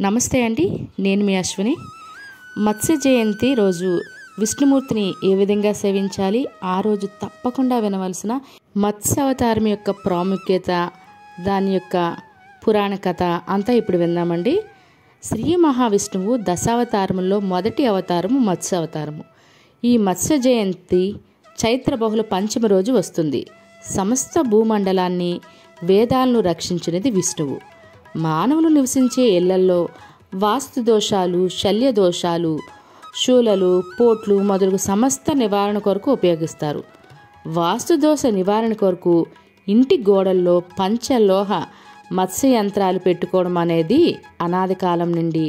నమస్తే అండి, నేను మీ అశ్విని. మత్స్య జయంతి రోజు విష్ణుమూర్తిని ఏ విధంగా సేవించాలి, ఆ రోజు తప్పకుండా వినవలసిన మత్స్య అవతారం యొక్క ప్రాముఖ్యత, దాని యొక్క పురాణ కథ అంతా ఇప్పుడు విందామండి. శ్రీ మహావిష్ణువు దశావతారముల్లో మొదటి అవతారము మత్స్య అవతారము. ఈ మత్స్య జయంతి చైత్ర బహుళ పంచమి రోజు వస్తుంది. సమస్త భూమండలాన్ని, వేదాలను రక్షించినది విష్ణువు. మానవులు నివసించే ఇళ్లల్లో వాస్తు దోషాలు, శల్య దోషాలు, శూలలు, పోట్లు మొదలగు సమస్త నివారణ కొరకు ఉపయోగిస్తారు. వాస్తు దోష నివారణ కొరకు ఇంటి గోడల్లో పంచలోహ మత్స్య యంత్రాలు పెట్టుకోవడం అనేది అనాది కాలం నుండి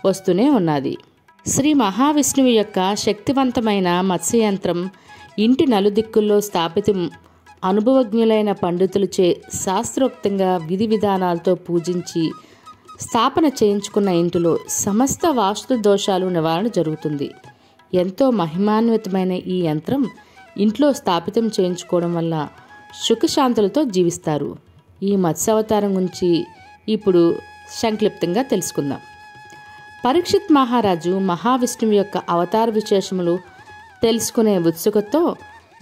వస్తూనే ఉన్నది. శ్రీ మహావిష్ణువు యొక్క శక్తివంతమైన మత్స్య యంత్రం ఇంటి నలుదిక్కుల్లో స్థాపితం. అనుభవజ్ఞులైన పండితులచే శాస్త్రోక్తంగా విధి విధానాలతో పూజించి స్థాపన చేయించుకున్న ఇంటిలో సమస్త వాస్తు దోషాలు నివారణ జరుగుతుంది. ఎంతో మహిమాన్వితమైన ఈ యంత్రం ఇంట్లో స్థాపితం చేయించుకోవడం వల్ల సుఖశాంతులతో జీవిస్తారు. ఈ మత్స్యావతారం గురించి ఇప్పుడు సంక్షిప్తంగా తెలుసుకుందాం. పరీక్షిత్ మహారాజు మహావిష్ణువు యొక్క అవతార విశేషములు తెలుసుకునే ఉత్సుకతతో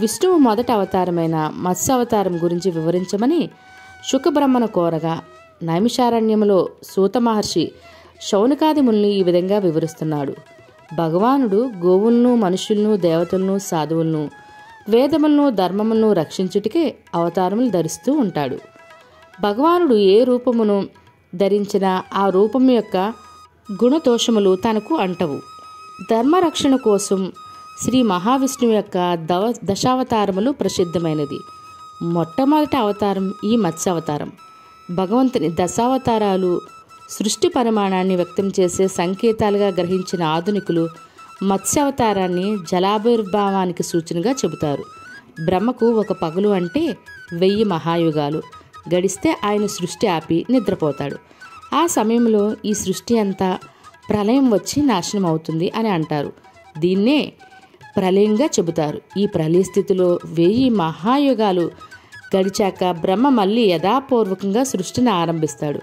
విష్ణువు మొదటి అవతారమైన మత్స్యావతారం గురించి వివరించమని శుకబ్రహ్మను కోరగా, నైమిషారణ్యములో సూత మహర్షి శౌనకాది మునులు ఈ విధంగా వివరిస్తున్నాడు. భగవానుడు గోవులను, మనుషులను, దేవతలను, సాధువులను, వేదములను, ధర్మములను రక్షించుటకే అవతారములు ధరిస్తూ ఉంటాడు. భగవానుడు ఏ రూపమును ధరించినా ఆ రూపము యొక్క గుణదోషములు తనకు అంటవు. ధర్మరక్షణ కోసం శ్రీ మహావిష్ణువు యొక్క దశావతారములు ప్రసిద్ధమైనది. మొట్టమొదటి అవతారం ఈ మత్స్యావతారం. భగవంతుని దశావతారాలు సృష్టి పరిమాణాన్ని వ్యక్తం చేసే సంకేతాలుగా గ్రహించిన ఆధునికులు మత్స్యావతారాన్ని జలావిర్భావానికి సూచనగా చెబుతారు. బ్రహ్మకు ఒక పగలు అంటే 1000 మహాయుగాలు గడిస్తే ఆయన సృష్టి ఆపి నిద్రపోతాడు. ఆ సమయంలో ఈ సృష్టి అంతా ప్రళయం వచ్చి నాశనం అవుతుంది అని అంటారు. దీన్నే ప్రళయంగా చెబుతారు. ఈ ప్రళయ స్థితిలో 1000 మహాయుగాలు గడిచాక బ్రహ్మ మళ్ళీ యథాపూర్వకంగా సృష్టిని ఆరంభిస్తాడు.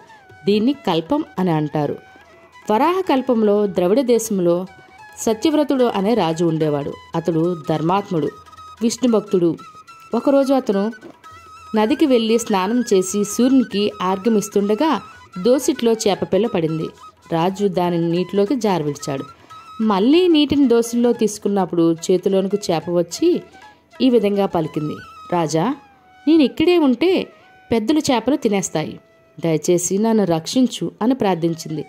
దీన్ని కల్పం అని అంటారు. వరాహ కల్పంలో ద్రవిడ దేశంలో సత్యవ్రతుడు అనే రాజు ఉండేవాడు. అతడు ధర్మాత్ముడు, విష్ణు భక్తుడు. ఒకరోజు అతను నదికి వెళ్ళి స్నానం చేసి సూర్యునికి ఆర్ఘ్యమిస్తుండగా దోసిట్లో చేపపిల్ల పడింది. రాజు దానిని నీటిలోకి జారవిడిచాడు. మళ్ళీ నీటిని దోసిల్లో తీసుకున్నప్పుడు చేతిలోనికి చేప వచ్చి ఈ విధంగా పలికింది: రాజా, నేను ఇక్కడే ఉంటే పెద్దలు చేపలు తినేస్తాయి, దయచేసి నన్ను రక్షించు అని ప్రార్థించింది.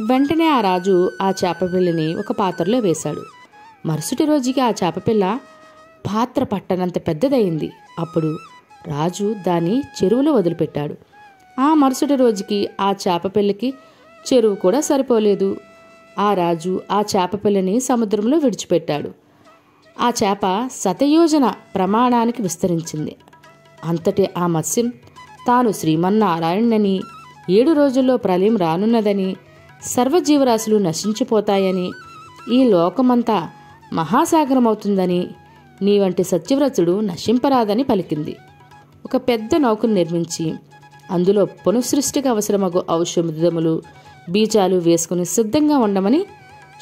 వెంటనే ఆ రాజు ఆ చేపపిల్లని ఒక పాత్రలో వేశాడు. మరుసటి రోజుకి ఆ చేపపిల్ల పాత్ర పట్టనంత పెద్దదయింది. అప్పుడు రాజు దాన్ని చెరువులో వదిలిపెట్టాడు. ఆ మరుసటి రోజుకి ఆ చేపపిల్లకి చెరువు కూడా సరిపోలేదు. ఆ రాజు ఆ చేపపిల్లని సముద్రంలో విడిచిపెట్టాడు. ఆ చేప శతయోజన ప్రమాణానికి విస్తరించింది. అంతటి ఆ మత్స్యం తాను శ్రీమన్నారాయణుని, 7 రోజుల్లో ప్రళయం రానున్నదని, సర్వజీవరాశులు నశించిపోతాయని, ఈ లోకమంతా మహాసాగరమవుతుందని, నీ వంటి సత్యవ్రతుడు నశింపరాదని పలికింది. ఒక పెద్ద నౌకను నిర్మించి అందులో పునఃసృష్టికి అవసరమగు ఔషధములు, బీజాలు వేసుకుని సిద్ధంగా ఉండమని,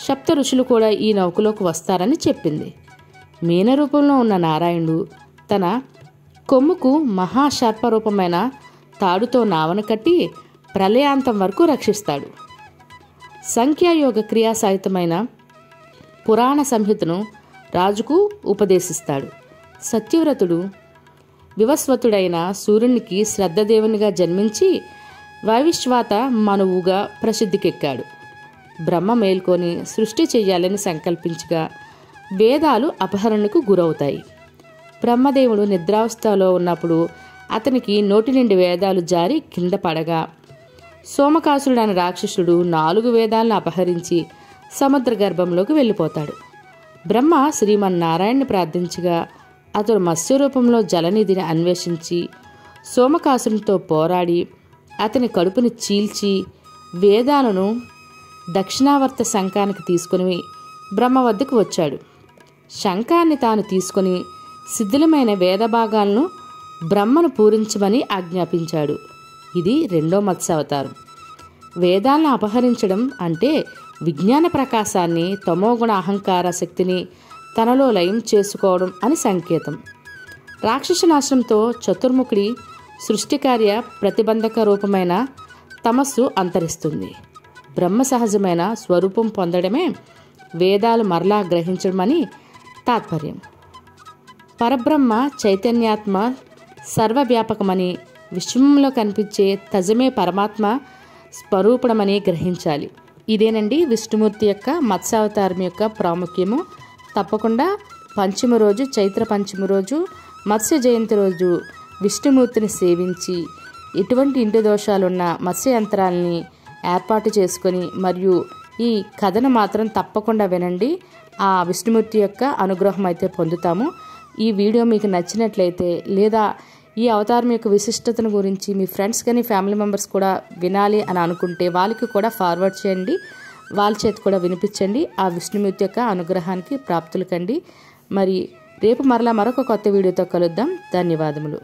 సప్త ఋషులు కూడా ఈ నౌకలోకి వస్తారని చెప్పింది. మీన రూపంలో ఉన్న నారాయణుడు తన కొమ్ముకు మహాసర్పరూపమైన తాడుతో నావన కట్టి ప్రళయాంతం వరకు రక్షిస్తాడు. సంఖ్యాయోగ క్రియాసాహితమైన పురాణ సంహితను రాజుకు ఉపదేశిస్తాడు. సత్యవ్రతుడు వివస్వతుడైన సూర్యునికి శ్రద్ధదేవునిగా జన్మించి వైవిశ్వాత మనువుగా ప్రసిద్ధికెక్కాడు. బ్రహ్మ మేల్కొని సృష్టి చెయ్యాలని సంకల్పించగా వేదాలు అపహరణకు గురవుతాయి. బ్రహ్మదేవుడు నిద్రావస్థలో ఉన్నప్పుడు అతనికి నోటి నుండి వేదాలు జారి కింద పడగా, సోమకాసుడు అనే రాక్షసుడు 4 వేదాలను అపహరించి సముద్ర గర్భంలోకి వెళ్ళిపోతాడు. బ్రహ్మ శ్రీమన్నారాయణ్ణి ప్రార్థించగా అతడు మత్స్యరూపంలో జలనిధిని అన్వేషించి సోమకాసునితో పోరాడి అతని కడుపుని చీల్చి వేదాలను దక్షిణావర్త శంఖానికి తీసుకుని బ్రహ్మ వద్దకు వచ్చాడు. శంఖాన్ని తాను తీసుకుని శిథిలమైన వేద భాగాలను బ్రహ్మను పూరించమని ఆజ్ఞాపించాడు. ఇది రెండో మత్స్యావతారం. వేదాలను అపహరించడం అంటే విజ్ఞాన ప్రకాశాన్ని, తమోగుణ అహంకార శక్తిని తనలో లయం చేసుకోవడం అని సంకేతం. రాక్షస నాశనంతో చతుర్ముఖుడి సృష్టికార్య ప్రతిబంధక రూపమైన తమస్సు అంతరిస్తుంది. బ్రహ్మ సహజమైన స్వరూపం పొందడమే వేదాలు మరలా గ్రహించడమని తాత్పర్యం. పరబ్రహ్మ చైతన్యాత్మ సర్వవ్యాపకమని, విశ్వంలో కనిపించే తజమే పరమాత్మ స్వరూపణమని గ్రహించాలి. ఇదేనండి విష్ణుమూర్తి యొక్క మత్స్యావతారం యొక్క ప్రాముఖ్యము. తప్పకుండా పంచమి రోజు, చైత్ర పంచమి రోజు, మత్స్య జయంతి రోజు విష్ణుమూర్తిని సేవించి ఎటువంటి ఇంటి దోషాలున్న మత్స్య యంత్రాలని ఏర్పాటు చేసుకొని మరియు ఈ కథను మాత్రం తప్పకుండా వినండి. ఆ విష్ణుమూర్తి యొక్క అనుగ్రహం అయితే పొందుతాము. ఈ వీడియో మీకు నచ్చినట్లయితే లేదా ఈ అవతారం యొక్క విశిష్టతను గురించి మీ ఫ్రెండ్స్ కానీ ఫ్యామిలీ మెంబర్స్ కూడా వినాలి అని అనుకుంటే వాళ్ళకి కూడా ఫార్వర్డ్ చేయండి, వాళ్ళ చేతి కూడా వినిపించండి. ఆ విష్ణుమూర్తి యొక్క అనుగ్రహానికి ప్రాప్తులు కండి. మరి రేపు మరలా మరొక కొత్త వీడియోతో కలుద్దాం. ధన్యవాదములు.